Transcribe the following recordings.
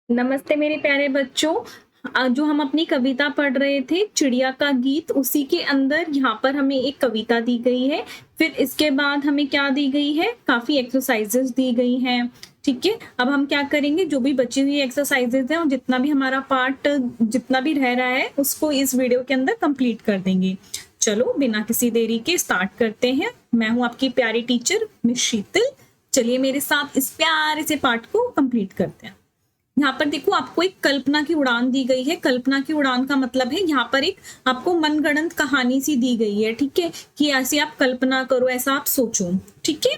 नमस्ते मेरे प्यारे बच्चों। जो हम अपनी कविता पढ़ रहे थे चिड़िया का गीत, उसी के अंदर यहाँ पर हमें एक कविता दी गई है। फिर इसके बाद हमें क्या दी गई है, काफी एक्सरसाइजेस दी गई हैं। ठीक है, अब हम क्या करेंगे, जो भी बची हुई एक्सरसाइजेस हैं और जितना भी हमारा पार्ट जितना भी रह रहा है उसको इस वीडियो के अंदर कंप्लीट कर देंगे। चलो बिना किसी देरी के स्टार्ट करते हैं। मैं हूँ आपकी प्यारी टीचर मिस शीतल। चलिए मेरे साथ इस प्यारे से पार्ट को कंप्लीट करते हैं। यहाँ पर देखो, आपको एक कल्पना की उड़ान दी गई है। कल्पना की उड़ान का मतलब है यहाँ पर एक आपको मनगढ़ंत कहानी सी दी गई है। ठीक है, कि ऐसे आप कल्पना करो, ऐसा आप सोचो। ठीक है,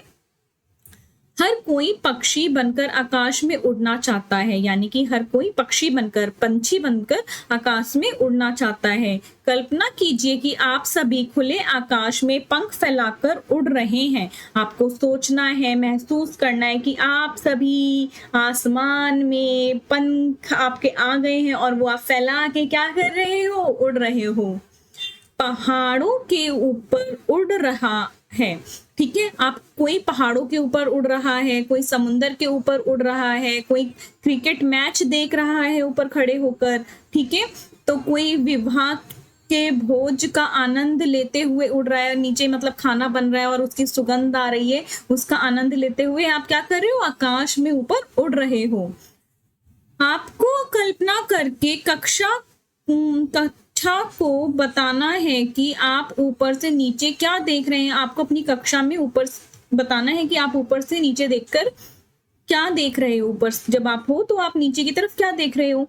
हर कोई पक्षी बनकर आकाश में उड़ना चाहता है, यानी कि हर कोई पक्षी बनकर, पंछी बनकर आकाश में उड़ना चाहता है। कल्पना कीजिए कि आप सभी खुले आकाश में पंख फैलाकर उड़ रहे हैं। आपको सोचना है, महसूस करना है कि आप सभी आसमान में पंख आपके आ गए हैं और वो आप फैला के क्या कर रहे हो, उड़ रहे हो। पहाड़ों के ऊपर उड़ रहा है। ठीक है, आप कोई पहाड़ों के ऊपर उड़ रहा है, कोई समुंदर के ऊपर उड़ रहा है, कोई क्रिकेट मैच देख रहा है ऊपर खड़े होकर। ठीक है, तो कोई विवाह के भोज का आनंद लेते हुए उड़ रहा है, नीचे मतलब खाना बन रहा है और उसकी सुगंध आ रही है, उसका आनंद लेते हुए आप क्या कर रहे हो, आकाश में ऊपर उड़ रहे हो। आपको कल्पना करके कक्षा को बताना है कि आप ऊपर से नीचे क्या देख रहे हैं। आपको अपनी कक्षा में ऊपर बताना है कि आप ऊपर से नीचे देखकर क्या देख रहे हो। ऊपर जब आप हो तो आप नीचे की तरफ क्या देख रहे हो।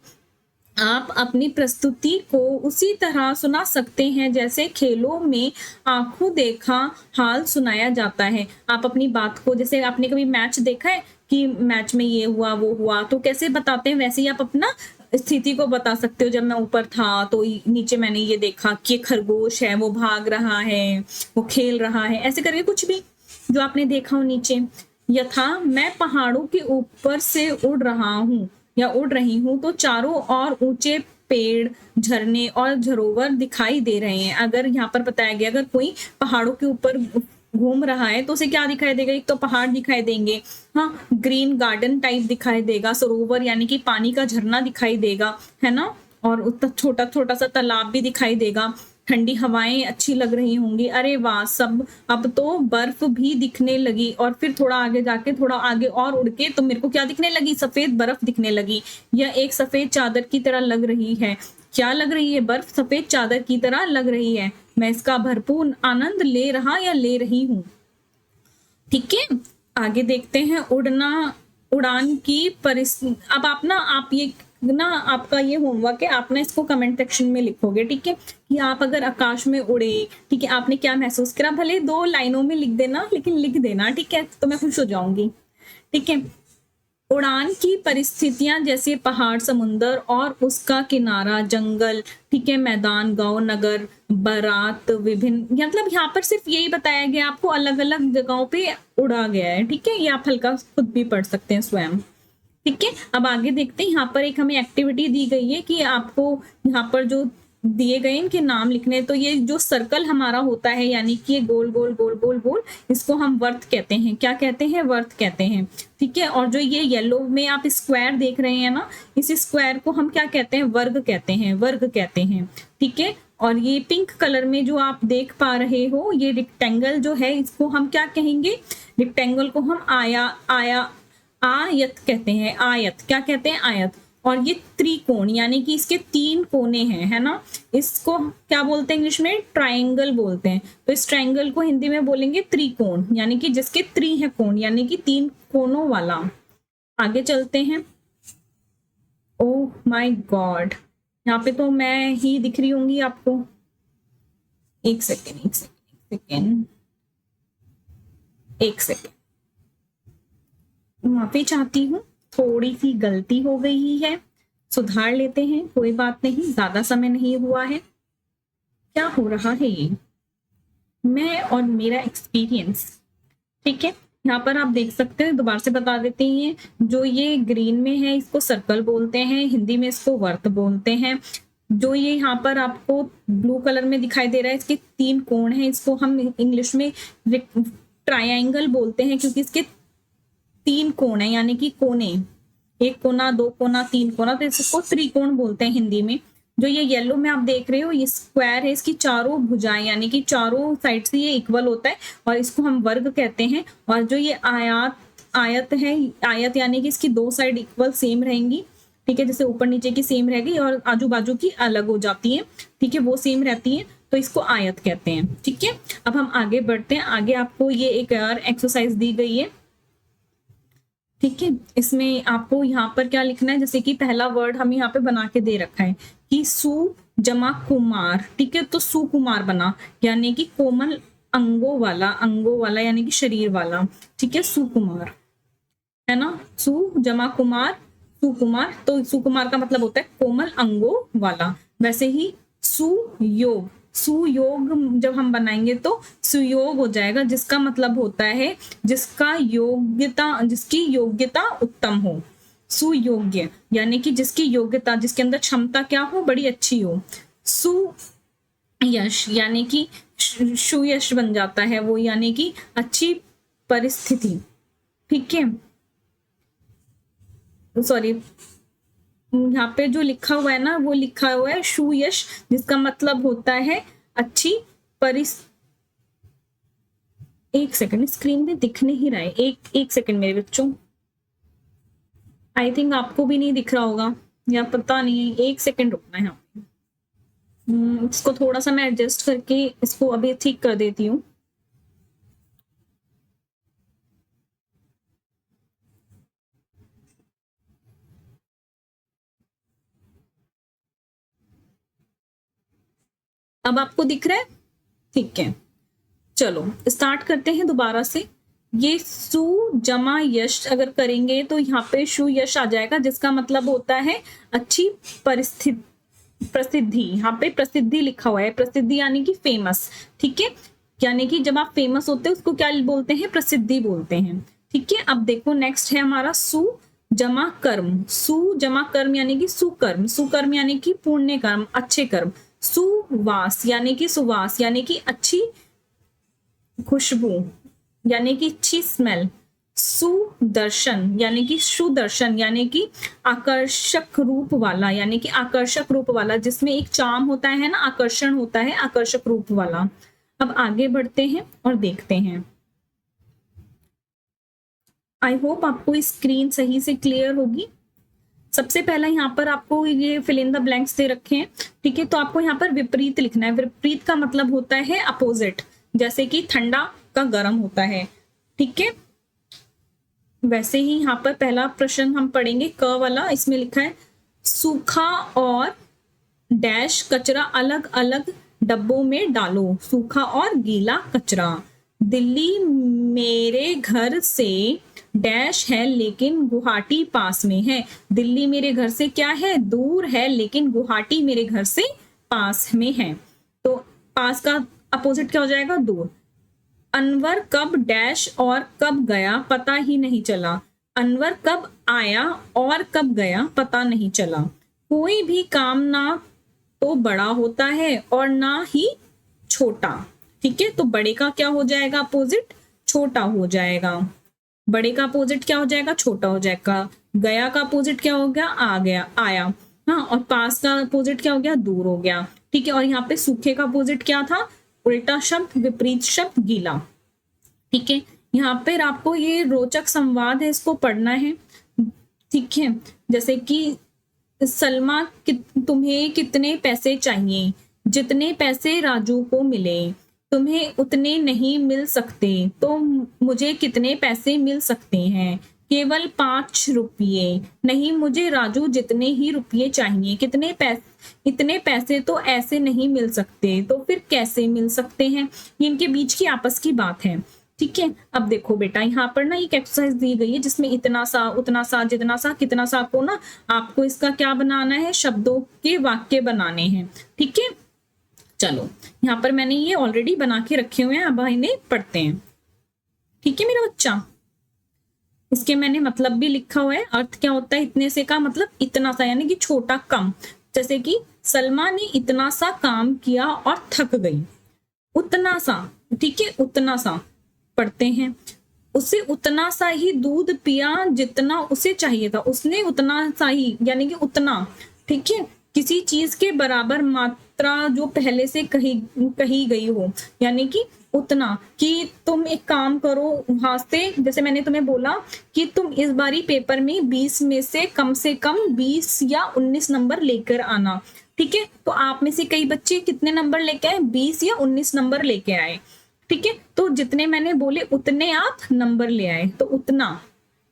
आप अपनी प्रस्तुति को उसी तरह सुना सकते हैं जैसे खेलों में आंखों देखा हाल सुनाया जाता है। आप अपनी बात को, जैसे आपने कभी मैच देखा है कि मैच में ये हुआ वो हुआ, तो कैसे बताते हैं, वैसे ही आप अपना स्थिति को बता सकते हो। जब मैं ऊपर था तो नीचे मैंने ये देखा कि खरगोश है, वो भाग रहा है, वो खेल रहा है, ऐसे करके कुछ भी जो आपने देखा हो नीचे। यथा मैं पहाड़ों के ऊपर से उड़ रहा हूँ या उड़ रही हूँ तो चारों ओर ऊंचे पेड़, झरने और झरोवर दिखाई दे रहे हैं। अगर यहाँ पर बताया गया, अगर कोई पहाड़ों के ऊपर घूम रहा है तो उसे क्या दिखाई देगा, एक तो पहाड़ दिखाई देंगे, हाँ, ग्रीन गार्डन टाइप दिखाई देगा, सरोवर यानी कि पानी का झरना दिखाई देगा, है ना, और छोटा छोटा सा तालाब भी दिखाई देगा। ठंडी हवाएं अच्छी लग रही होंगी। अरे वाह, सब अब तो बर्फ भी दिखने लगी। और फिर थोड़ा आगे जाके, थोड़ा आगे और उड़ के तो मेरे को क्या दिखने लगी, सफेद बर्फ दिखने लगी। यह एक सफेद चादर की तरह लग रही है। क्या लग रही है, बर्फ सफेद चादर की तरह लग रही है। मैं इसका भरपूर आनंद ले रहा या ले रही हूँ। ठीक है, आगे देखते हैं। उड़ान की परिस्थिति। अब आप ये ना, आपका ये होमवर्क है, आप ना इसको कमेंट सेक्शन में लिखोगे। ठीक है, कि आप अगर आकाश में उड़े, ठीक है, आपने क्या महसूस करा, भले 2 लाइनों में लिख देना, लेकिन लिख देना। ठीक है, तो मैं खुश हो जाऊंगी। ठीक है, उड़ान की परिस्थितियां जैसे पहाड़, समुंदर और उसका किनारा, जंगल, ठीक है, मैदान, गांव, नगर, बारात, विभिन्न, मतलब यहाँ पर सिर्फ यही बताया गया, आपको अलग अलग जगहों पे उड़ा गया है। ठीक है, ये आप हल्का खुद भी पढ़ सकते हैं स्वयं। ठीक है, अब आगे देखते हैं। यहाँ पर एक हमें एक्टिविटी दी गई है कि आपको यहाँ पर जो दिए गए इनके नाम लिखने। तो ये जो सर्कल हमारा होता है, यानी कि ये गोल गोल गोल गोल गोल, इसको हम वर्त कहते हैं। क्या कहते हैं, वर्त कहते हैं। ठीक है, और जो ये येलो में आप स्क्वायर देख रहे हैं ना, इस स्क्वायर को हम क्या कहते हैं, वर्ग कहते हैं, वर्ग कहते हैं। ठीक है, और ये पिंक कलर में जो आप देख पा रहे हो, ये रेक्टेंगल जो है, इसको हम क्या कहेंगे, रेक्टेंगल को हम आयत कहते हैं। आयत क्या कहते हैं, आयत। और ये त्रिकोण, यानी कि इसके 3 कोने हैं, है ना, इसको क्या बोलते हैं इंग्लिश में, ट्रायंगल बोलते हैं। तो इस ट्रायंगल को हिंदी में बोलेंगे त्रिकोण, यानी कि जिसके 3 है कोण, यानी कि 3 कोनों वाला। आगे चलते हैं। ओह माय गॉड, यहाँ पे तो मैं ही दिख रही होंगी आपको। एक सेकेंड, माफी चाहती हूँ, थोड़ी सी गलती हो गई है, सुधार लेते हैं, कोई बात नहीं, ज्यादा समय नहीं हुआ है। क्या हो रहा है ये, मैं और मेरा एक्सपीरियंस। ठीक है, यहाँ पर आप देख सकते हैं, दोबारा से बता देते हैं, जो ये ग्रीन में है इसको सर्कल बोलते हैं, हिंदी में इसको वर्त बोलते हैं। जो ये यहाँ पर आपको ब्लू कलर में दिखाई दे रहा है, इसके 3 कोण हैं, इसको हम इंग्लिश में ट्रायंगल बोलते हैं, क्योंकि इसके 3 कोण है, यानी कि कोने। एक कोना, दो कोना, तीन कोना, तो इसको त्रिकोण बोलते हैं हिंदी में। जो ये येलो में आप देख रहे हो ये स्क्वायर है, इसकी चारों भुजाएं यानी कि चारों साइड से ये इक्वल होता है और इसको हम वर्ग कहते हैं। और जो ये आयत है, आयत यानी कि इसकी दो साइड इक्वल सेम रहेंगी, ठीक है, जैसे ऊपर नीचे की सेम रहेगी और आजू बाजू की अलग हो जाती है, ठीक है, वो सेम रहती है, तो इसको आयत कहते हैं। ठीक है, अब हम आगे बढ़ते हैं। आगे आपको ये एक और एक्सरसाइज दी गई है, ठीक है, इसमें आपको यहाँ पर क्या लिखना है, जैसे कि पहला वर्ड हम यहाँ पे बना के दे रखा है कि सु जमा कुमार, ठीक है, तो सुकुमार बना, यानी कि कोमल अंगों वाला यानी कि शरीर वाला, ठीक है, सुकुमार है ना, सु जमा कुमार सुकुमार, तो सुकुमार का मतलब होता है कोमल अंगों वाला। वैसे ही सुयोग, सुयोग जब हम बनाएंगे तो सुयोग हो जाएगा, जिसका मतलब होता है जिसकी योग्यता उत्तम हो, सुयोग्य यानी कि जिसकी योग्यता, जिसके अंदर क्षमता क्या हो, बड़ी अच्छी हो। सुयश यानी कि सुयश बन जाता है वो, यानी कि अच्छी परिस्थिति, ठीक है, सॉरी यहाँ पे जो लिखा हुआ है ना वो लिखा हुआ है सुयश, जिसका मतलब होता है अच्छी एक सेकंड, स्क्रीन में दिख नहीं रहा है, एक सेकंड मेरे बच्चों, आई थिंक आपको भी नहीं दिख रहा होगा या पता नहीं है, एक सेकंड रुकना है यहाँ पे। इसको थोड़ा सा मैं एडजस्ट करके इसको अभी ठीक कर देती हूँ। अब आपको दिख रहा है, ठीक है, चलो स्टार्ट करते हैं दोबारा से। ये सु जमा यश अगर करेंगे तो यहाँ पे सु यश आ जाएगा, जिसका मतलब होता है अच्छी प्रसिद्धि, यहाँ पे प्रसिद्धि लिखा हुआ है, प्रसिद्धि यानी कि फेमस, ठीक है, यानी कि जब आप फेमस होते हैं उसको क्या बोलते हैं, प्रसिद्धि बोलते हैं। ठीक है, अब देखो नेक्स्ट है हमारा सु जमा कर्म, सु जमा कर्म यानी कि सुकर्म, सुकर्म यानी कि पुण्य कर्म, अच्छे कर्म, सुवास यानी कि सुवास यानी कि अच्छी खुशबू यानी कि अच्छी स्मेल, सुदर्शन यानी कि सुदर्शन यानी कि आकर्षक रूप वाला, यानी कि आकर्षक रूप वाला जिसमें एक चार्म होता है ना, आकर्षण होता है, आकर्षक रूप वाला। अब आगे बढ़ते हैं और देखते हैं। आई होप आपको स्क्रीन सही से क्लियर होगी। सबसे पहला यहाँ पर आपको ये फिल इन द ब्लैंक्स दे रखे हैं, ठीक है, तो आपको यहाँ पर विपरीत लिखना है। विपरीत का मतलब होता है अपोजिट, जैसे कि ठंडा का गर्म होता है, ठीक है। वैसे ही यहाँ पर पहला प्रश्न हम पढ़ेंगे क वाला, इसमें लिखा है सूखा और डैश कचरा अलग अलग डब्बों में डालो, सूखा और गीला कचरा। दिल्ली मेरे घर से डैश है लेकिन गुवाहाटी पास में है। दिल्ली मेरे घर से क्या है, दूर है, लेकिन गुवाहाटी मेरे घर से पास में है। तो पास का अपोजिट क्या हो जाएगा, दूर। अनवर कब डैश और कब गया पता ही नहीं चला। अनवर कब आया और कब गया पता नहीं चला। कोई भी काम ना तो बड़ा होता है और ना ही छोटा, ठीक है, तो बड़े का क्या हो जाएगा अपोजिट, छोटा हो जाएगा। बड़े का अपोजिट क्या हो जाएगा, छोटा हो जाएगा। गया का अपोजिट क्या हो गया, आ गया, आया, हाँ, और पास का अपोजिट क्या हो गया, दूर हो गया, ठीक है। और यहाँ पे सूखे का अपोजिट क्या था, उल्टा शब्द, विपरीत शब्द, गीला, ठीक है। यहाँ पर आपको ये रोचक संवाद है, इसको पढ़ना है, ठीक है। जैसे कि सलमा तुम्हें कितने पैसे चाहिए, जितने पैसे राजू को मिले। तुम्हें उतने नहीं मिल सकते तो मुझे कितने पैसे मिल सकते हैं, केवल 5 रुपये। नहीं, मुझे राजू जितने ही रुपये चाहिए। कितने पैसे, इतने पैसे तो ऐसे नहीं मिल सकते, तो फिर कैसे मिल सकते हैं। ये इनके बीच की आपस की बात है, ठीक है। अब देखो बेटा, यहाँ पर ना एक एक्सरसाइज दी गई है जिसमें इतना सा, उतना सा, जितना सा, कितना सा को ना आपको इसका क्या बनाना है, शब्दों के वाक्य बनाने हैं, ठीक है। चलो, यहाँ पर मैंने ये ऑलरेडी बना के रखे हुए हैं, अब इन्हें पढ़ते हैं, ठीक है मेरा बच्चा। इसके मैंने मतलब भी लिखा हुआ है। अर्थ क्या होता है इतने से का, मतलब इतना सा यानी कि छोटा, कम। जैसे कि सलमा ने इतना सा काम किया और थक गई। उतना सा, ठीक है, उतना सा पढ़ते हैं। उसे उतना सा ही दूध पिया जितना उसे चाहिए था। उसने उतना सा ही यानी कि उतना, ठीक है, किसी चीज के बराबर मात्रा जो पहले से कही गई हो, यानी कि उतना, कि तुम एक काम करो वहां से, जैसे मैंने तुम्हें बोला कि तुम इस बारी पेपर में 20 में से कम 20 या 19 नंबर लेकर आना, ठीक है। तो आप में से कई बच्चे कितने नंबर लेके आए, 20 या 19 नंबर लेके आए, ठीक है। तो जितने मैंने बोले उतने आप नंबर ले आए, तो उतना,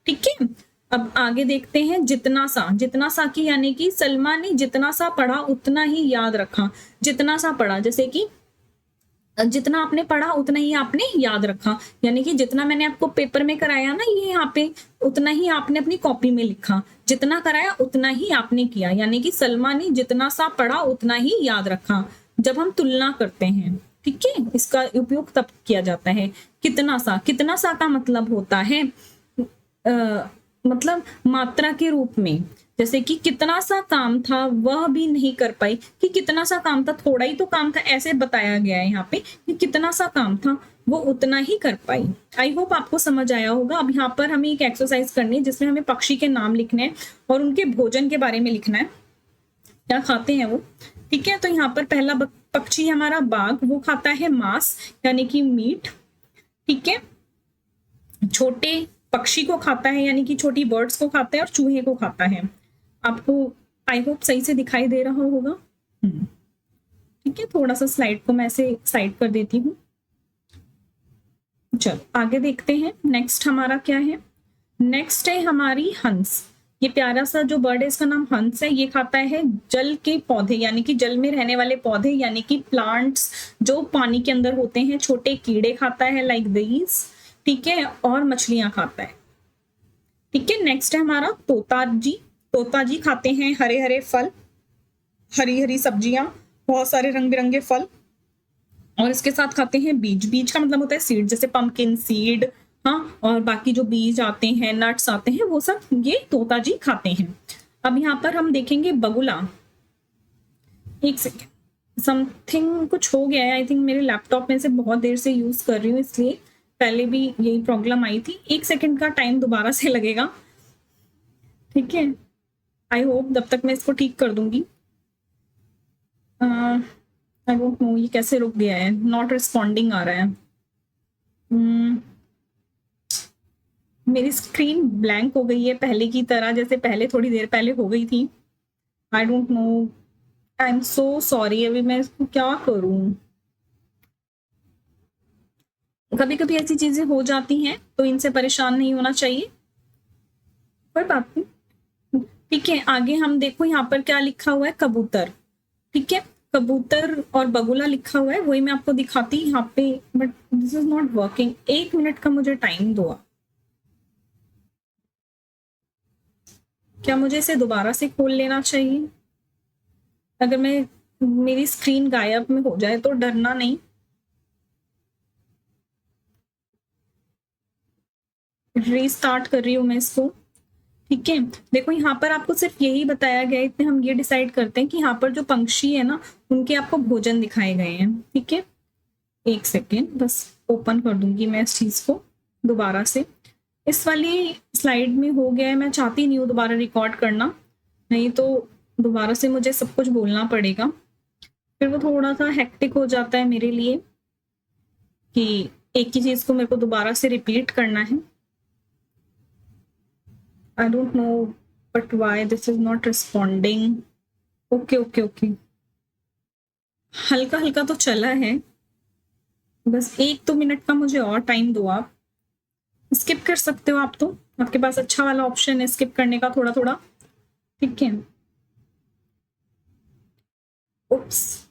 ठीक है। अब आगे देखते हैं जितना सा। जितना सा की यानी कि सलमा ने जितना सा पढ़ा उतना ही याद रखा। जितना सा पढ़ा, जैसे कि जितना आपने पढ़ा उतना ही आपने याद रखा, यानी कि जितना मैंने आपको पेपर में कराया ना, ये यहाँ पे उतना ही आपने अपनी कॉपी में लिखा। जितना कराया उतना ही आपने किया, यानी कि सलमा ने जितना सा पढ़ा उतना ही याद रखा। जब हम तुलना करते हैं, ठीक है, इसका उपयोग तब किया जाता है। कितना सा, कितना सा का मतलब होता है मतलब मात्रा के रूप में। जैसे कि कितना सा काम था वह भी नहीं कर पाई, कि कितना सा काम था, थोड़ा ही तो काम था, ऐसे बताया गया है यहाँ पे कि कितना सा काम था वो उतना ही कर पाई। आई होप आपको समझ आया होगा। अब यहाँ पर हमें एक एक्सरसाइज करनी है जिसमें हमें पक्षी के नाम लिखने हैं और उनके भोजन के बारे में लिखना है, क्या खाते हैं वो, ठीक है। तो यहाँ पर पहला पक्षी हमारा बाघ, वो खाता है मांस यानी कि मीट, ठीक है। छोटे पक्षी को खाता है यानी कि छोटी बर्ड्स को खाता है, और चूहे को खाता है। आपको आई होप सही से दिखाई दे रहा होगा, ठीक है। थोड़ा सा स्लाइड को मैं ऐसे साइड कर देती हूँ। चलो आगे देखते हैं, नेक्स्ट हमारा क्या है। नेक्स्ट है हमारी हंस। ये प्यारा सा जो बर्ड है इसका नाम हंस है। ये खाता है जल के पौधे यानी कि जल में रहने वाले पौधे यानी कि प्लांट्स जो पानी के अंदर होते हैं। छोटे कीड़े खाता है लाइक दीज, ठीक है, और मछलियां खाता है, ठीक है। नेक्स्ट है हमारा तोता जी। तोता जी खाते हैं हरे हरे फल, हरी हरी सब्जियां, बहुत सारे रंग बिरंगे फल, और इसके साथ खाते हैं बीज। बीज का मतलब होता है सीड, जैसे पंपकिन सीड, हाँ, और बाकी जो बीज आते हैं, नट्स आते हैं, वो सब ये तोता जी खाते हैं। अब यहाँ पर हम देखेंगे बगुला। एक सेकेंड, समथिंग कुछ हो गया है, आई थिंक मेरे लैपटॉप में से बहुत देर से यूज कर रही हूँ, इसलिए पहले भी यही प्रॉब्लम आई थी। 1 सेकेंड का टाइम दोबारा से लगेगा, ठीक है। आई होप तब तक मैं इसको ठीक कर दूंगी। आई डोंट नो ये कैसे रुक गया है, नॉट रिस्पॉन्डिंग आ रहा है। मेरी स्क्रीन ब्लैंक हो गई है पहले की तरह, जैसे पहले थोड़ी देर पहले हो गई थी। I don't know, I am so sorry. अभी मैं इसको क्या करूं, कभी कभी ऐसी चीजें हो जाती हैं, तो इनसे परेशान नहीं होना चाहिए, कोई बात नहीं, ठीक है। आगे हम देखो यहाँ पर क्या लिखा हुआ है, कबूतर, ठीक है। कबूतर और बगुला लिखा हुआ है, वही मैं आपको दिखाती यहाँ पे, but this is not working. 1 minute का मुझे टाइम दो। क्या मुझे इसे दोबारा से खोल लेना चाहिए? अगर मैं मेरी स्क्रीन गायब में हो जाए तो डरना नहीं, रीस्टार्ट कर रही हूँ मैं इसको, ठीक है। देखो यहाँ पर आपको सिर्फ यही बताया गया है, इतने हम ये डिसाइड करते हैं कि यहाँ पर जो पंक्षी है ना उनके आपको भोजन दिखाए गए हैं, ठीक है। 1 सेकेंड बस ओपन कर दूंगी मैं इस चीज को दोबारा से। इस वाली स्लाइड में हो गया है, मैं चाहती नहीं हूँ दोबारा रिकॉर्ड करना, नहीं तो दोबारा से मुझे सब कुछ बोलना पड़ेगा, फिर वो थोड़ा सा हेक्टिक हो जाता है मेरे लिए कि एक ही चीज को मेरे को दोबारा से रिपीट करना है। I don't know but why this is not responding. Okay, हल्का हल्का तो चला है, बस 1-2 मिनट का मुझे और टाइम दो। आप स्किप कर सकते हो, आप तो आपके पास अच्छा वाला ऑप्शन है स्किप करने का थोड़ा थोड़ा, ठीक है। उप्स,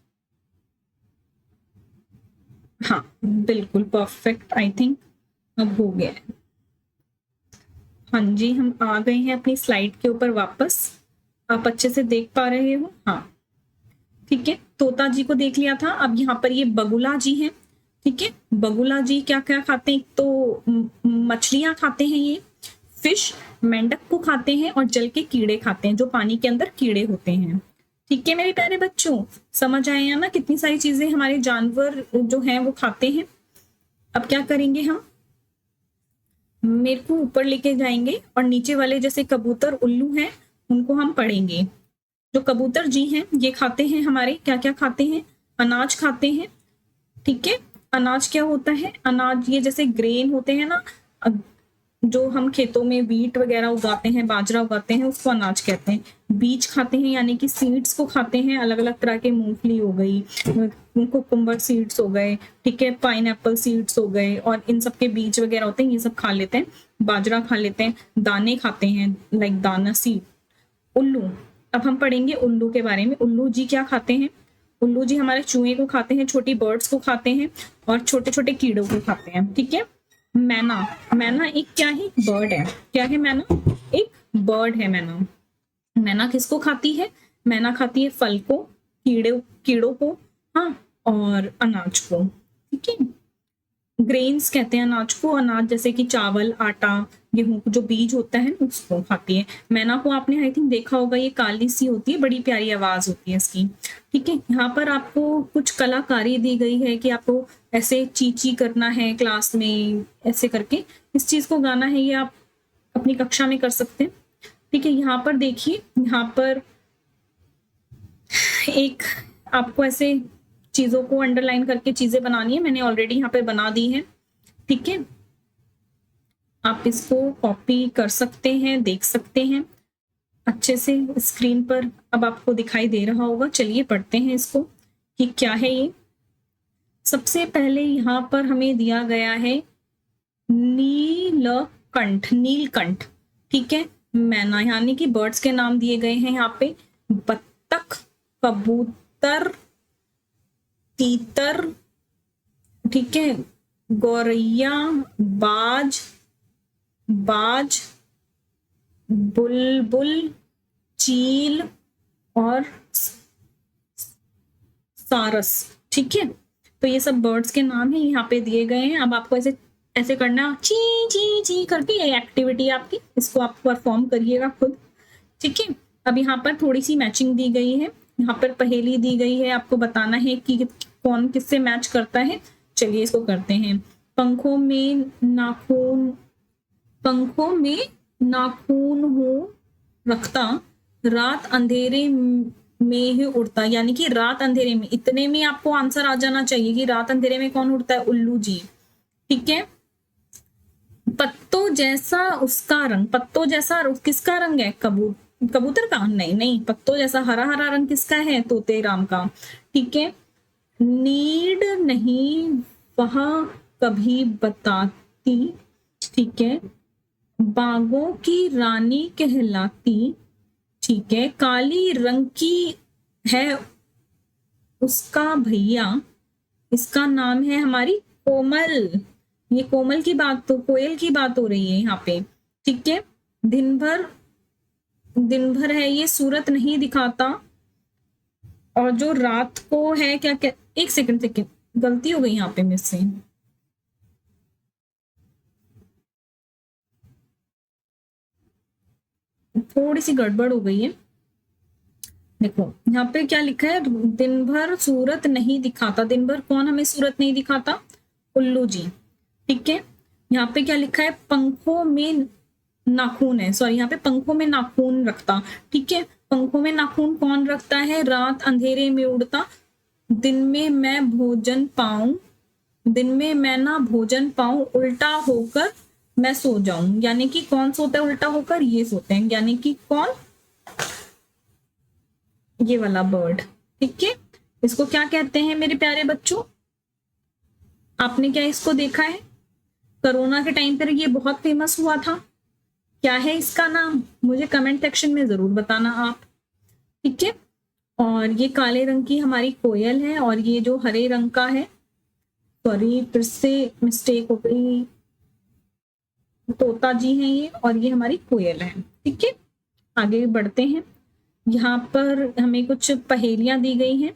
हाँ बिल्कुल परफेक्ट, आई थिंक अब हो गया है। हाँ जी, हम आ गए हैं अपनी स्लाइड के ऊपर वापस। आप अच्छे से देख पा रहे हो? हाँ ठीक है, तोता जी को देख लिया था। अब यहाँ पर ये बगुला जी हैं, ठीक है। बगुला जी क्या क्या खाते हैं? तो मछलियां खाते हैं, ये फिश, मेंढक को खाते हैं, और जल के कीड़े खाते हैं, जो पानी के अंदर कीड़े होते हैं, ठीक है। मेरे प्यारे बच्चों समझ आए हैं ना कितनी सारी चीजें हमारे जानवर जो हैं वो खाते हैं। अब क्या करेंगे हम, मेरे को ऊपर लेके जाएंगे और नीचे वाले जैसे कबूतर उल्लू हैं उनको हम पढ़ेंगे। जो कबूतर जी हैं ये खाते हैं, हमारे क्या क्या खाते हैं, अनाज खाते हैं। ठीक है, अनाज क्या होता है, अनाज ये जैसे ग्रेन होते हैं ना, जो हम खेतों में वीट वगैरह उगाते हैं, बाजरा उगाते हैं, उसको अनाज कहते हैं। बीज खाते हैं यानी कि सीड्स को खाते हैं, अलग अलग तरह के, मूंगफली हो गई, कुकुम्बर सीड्स हो गए, ठीक है, पाइनएप्पल सीड्स हो गए, और इन सब के बीज वगैरह होते हैं, ये सब खा लेते हैं। बाजरा खा लेते हैं, दाने खाते हैं, लाइक दाना सीड। उल्लू, अब हम पढ़ेंगे उल्लू के बारे में। उल्लू जी क्या खाते हैं, उल्लू जी हमारे चूहे को खाते हैं, छोटी बर्ड्स को खाते हैं, और छोटे छोटे कीड़ों को खाते हैं। ठीक है, मैना, मैना एक क्या है, बर्ड है। क्या है मैना, एक बर्ड है मैना। मैना किसको खाती है, मैना खाती है फल को, कीड़ों को, हाँ, और अनाज को। ठीक है, ग्रेन्स कहते हैं अनाज को, अनाज जैसे कि चावल, आटा, गेहूं, जो बीज होता है उसको खाती है। मैना को आपने आई थिंक देखा होगा, ये काली सी होती है, बड़ी प्यारी आवाज होती है इसकी। ठीक है, यहाँ पर आपको कुछ कलाकारी दी गई है कि आपको ऐसे चीची करना है क्लास में, ऐसे करके इस चीज को गाना है, ये आप अपनी कक्षा में कर सकते हैं। ठीक है, यहाँ पर देखिए, यहाँ पर एक आपको ऐसे चीजों को अंडरलाइन करके चीजें बनानी है, मैंने ऑलरेडी यहाँ पे बना दी है। ठीक है, आप इसको कॉपी कर सकते हैं, देख सकते हैं अच्छे से स्क्रीन पर, अब आपको दिखाई दे रहा होगा। चलिए पढ़ते हैं इसको कि क्या है ये। सबसे पहले यहाँ पर हमें दिया गया है नीलकंठ, नीलकंठ। ठीक है, मैना यानी कि बर्ड्स के नाम दिए गए हैं यहाँ पे, बत्तख, कबूतर, तीतर, ठीक है, गौरैया, बाज, बाज, बुलबुल, चील और सारस। ठीक है, तो ये सब बर्ड्स के नाम है यहाँ पे दिए गए हैं। अब आपको ऐसे ऐसे करना, ची ची ची करके, ये एक्टिविटी आपकी, इसको आप परफॉर्म करिएगा खुद। ठीक है, अब यहाँ पर थोड़ी सी मैचिंग दी गई है, यहाँ पर पहेली दी गई है, आपको बताना है कि कौन किससे मैच करता है। चलिए इसको करते हैं। पंखों में नाखून, पंखों में नाखून हो रखता, रात अंधेरे में ही उड़ता, यानी कि रात अंधेरे में, इतने में आपको आंसर आ जाना चाहिए कि रात अंधेरे में कौन उड़ता है, उल्लू जी। ठीक है, पत्तों जैसा उसका रंग, पत्तों जैसा किसका रंग है, कबूतर का, नहीं नहीं, पत्तों जैसा हरा हरा रंग किसका है, तोते राम का। ठीक है, नीड नहीं वह कभी बताती, ठीक है, बागों की रानी कहलाती, ठीक है, काली रंग की है उसका भैया, इसका नाम है हमारी कोमल। ये कोमल की बात, तो कोयल की बात हो रही है यहाँ पे। ठीक है, दिन भर है ये सूरत नहीं दिखाता, और जो रात को है क्या क्या, एक सेकंड गलती हो गई यहाँ पे मुझसे, थोड़ी सी गड़बड़ हो गई है। देखो यहाँ पे क्या लिखा है, दिन भर सूरत नहीं दिखाता, दिन भर कौन हमें सूरत नहीं दिखाता, उल्लू जी। ठीक है, यहाँ पे क्या लिखा है, पंखों में नाखून है, सॉरी, यहाँ पे पंखों में नाखून रखता। ठीक है, पंखों में नाखून कौन रखता है, रात अंधेरे में उड़ता, दिन में मैं भोजन पाऊं, दिन में मैं ना भोजन पाऊं, उल्टा होकर मैं सो जाऊं, यानी कि कौन सोता है उल्टा होकर, ये सोते हैं, यानी कि कौन, ये वाला बर्ड। ठीक है, इसको क्या कहते हैं मेरे प्यारे बच्चों, आपने क्या इसको देखा है, कोरोना के टाइम पर ये बहुत फेमस हुआ था, क्या है इसका नाम, मुझे कमेंट सेक्शन में जरूर बताना आप। ठीक है, और ये काले रंग की हमारी कोयल है, और ये जो हरे रंग का है, सॉरी फिर से मिस्टेक हो गई, तोता जी हैं ये, और ये हमारी कोयल है। ठीक है, आगे बढ़ते हैं। यहाँ पर हमें कुछ पहेलियां दी गई हैं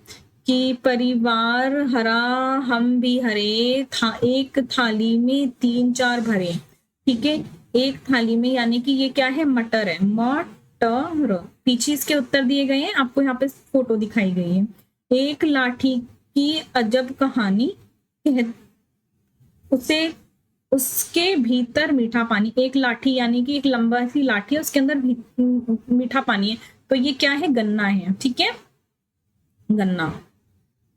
कि परिवार हरा हम भी हरे, एक थाली में 3-4 भरे। ठीक है, एक थाली में यानी कि ये क्या है, मटर है, मटर। पीछे इसके उत्तर दिए गए हैं, आपको यहाँ पे फोटो दिखाई गई है। एक लाठी की अजब कहानी, उसके भीतर मीठा पानी। एक लाठी यानी कि एक लंबा सी लाठी है, उसके अंदर मीठा पानी है, तो ये क्या है? गन्ना है। ठीक है, गन्ना।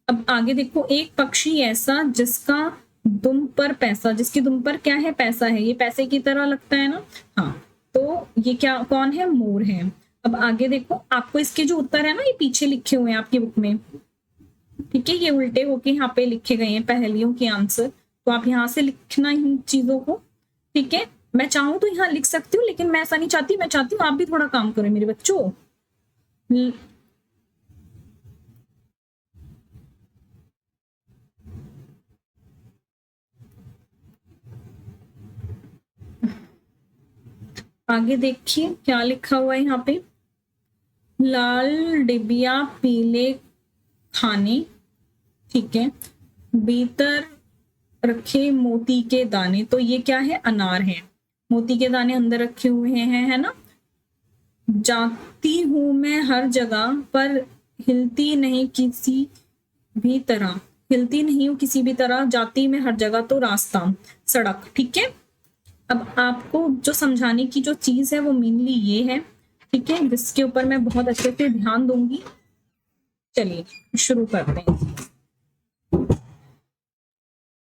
अब आगे देखो, एक पक्षी ऐसा जिसका दुम पर पैसा, जिसकी दुम पर क्या है? पैसा है। ये पैसे की तरह लगता है ना? हाँ, तो ये क्या, कौन है? मोर है। अब आगे देखो, आपको इसके जो उत्तर है ना, ये पीछे लिखे हुए हैं आपकी बुक में। ठीक है, ये उल्टे होके यहाँ पे लिखे गए हैं पहेलियों के आंसर, तो आप यहाँ से लिखना इन चीजों को। ठीक है, मैं चाहूँ तो यहाँ लिख सकती हूँ, लेकिन मैं ऐसा नहीं चाहती। मैं चाहती हूँ आप भी थोड़ा काम करें मेरे बच्चों। आगे देखिए क्या लिखा हुआ है यहाँ पे। लाल डिबिया पीले खाने, ठीक है, भीतर रखे मोती के दाने। तो ये क्या है? अनार है। मोती के दाने अंदर रखे हुए हैं, है ना? जाती हूं मैं हर जगह पर हिलती नहीं किसी भी तरह, हिलती नहीं हूँ किसी भी तरह, जाती मैं हर जगह तो रास्ता सड़क। ठीक है, अब आपको जो समझाने की जो चीज है वो मेनली ये है। ठीक है, जिसके ऊपर मैं बहुत अच्छे से ध्यान दूंगी। चलिए शुरू करते हैं।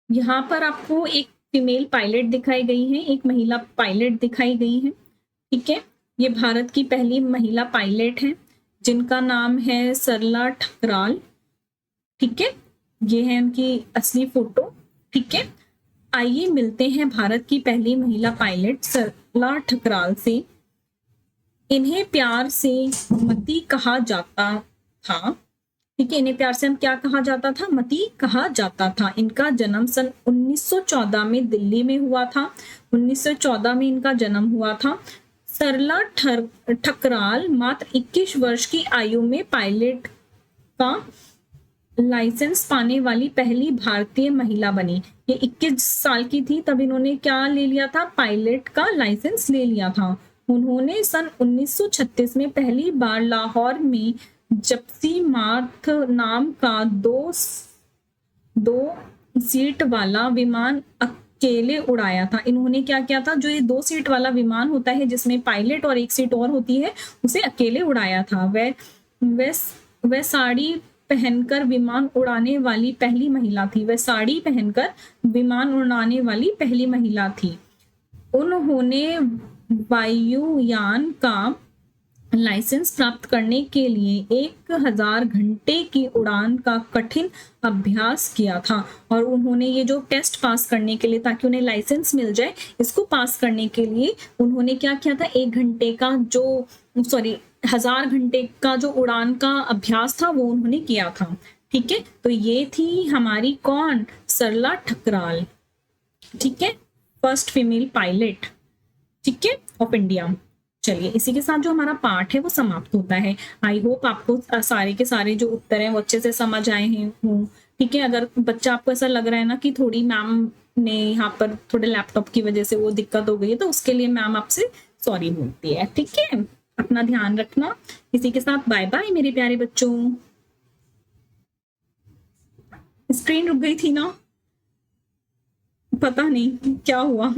यहाँ पर आपको एक फीमेल पायलट दिखाई गई है, एक महिला पायलट दिखाई गई है। ठीक है, ये भारत की पहली महिला पायलट है जिनका नाम है सरला ठकराल। ठीक है, ये है उनकी असली फोटो। ठीक है, आइए मिलते हैं भारत की पहली महिला पायलट सरला ठकराल से। इन्हें प्यार से मती कहा जाता था। ठीक है, इन्हें प्यार से हम क्या कहा जाता था? मती कहा जाता था। इनका जन्म सन 1914 में दिल्ली में हुआ था। 1914 में इनका जन्म हुआ था। सरला ठकराल मात्र 21 वर्ष की आयु में पायलट का लाइसेंस पाने वाली पहली भारतीय महिला बनी। ये 21 साल की थी तब इन्होंने क्या ले लिया था? पायलट का लाइसेंस ले लिया था। उन्होंने सन 1936 में पहली बार लाहौर में जिप्सी मार्थ नाम का दो सीट वाला विमान अकेले उड़ाया था। इन्होंने क्या किया था? जो ये 2 सीट वाला विमान होता है जिसमें पायलट और एक सीट और होती है, उसे अकेले उड़ाया था। वह साड़ी पहनकर विमान उड़ाने वाली पहली महिला थी। वह साड़ी पहनकर विमान उड़ाने वाली पहली महिला थी। उन्होंने वायुयान का लाइसेंस प्राप्त करने के लिए 1000 घंटे की उड़ान का कठिन अभ्यास किया था। और उन्होंने ये जो टेस्ट पास करने के लिए, ताकि उन्हें लाइसेंस मिल जाए, इसको पास करने के लिए उन्होंने क्या किया था? 1000 घंटे का जो उड़ान का अभ्यास था वो उन्होंने किया था। ठीक है, तो ये थी हमारी कौन? सरला ठकराल। ठीक है, फर्स्ट फीमेल पायलट, ठीक है, ऑफ इंडिया। चलिए इसी के साथ जो हमारा पार्ट है वो समाप्त होता है। आई होप आपको सारे के सारे जो उत्तर हैं वो अच्छे से समझ आए हैं। ठीक है, अगर बच्चा आपको ऐसा लग रहा है ना कि थोड़ी मैम ने यहाँ पर थोड़े लैपटॉप की वजह से वो दिक्कत हो गई है, तो उसके लिए मैम आपसे सॉरी बोलती है। ठीक है, अपना ध्यान रखना। इसी के साथ बाय बाय मेरे प्यारे बच्चों। स्क्रीन रुक गई थी ना, पता नहीं क्या हुआ।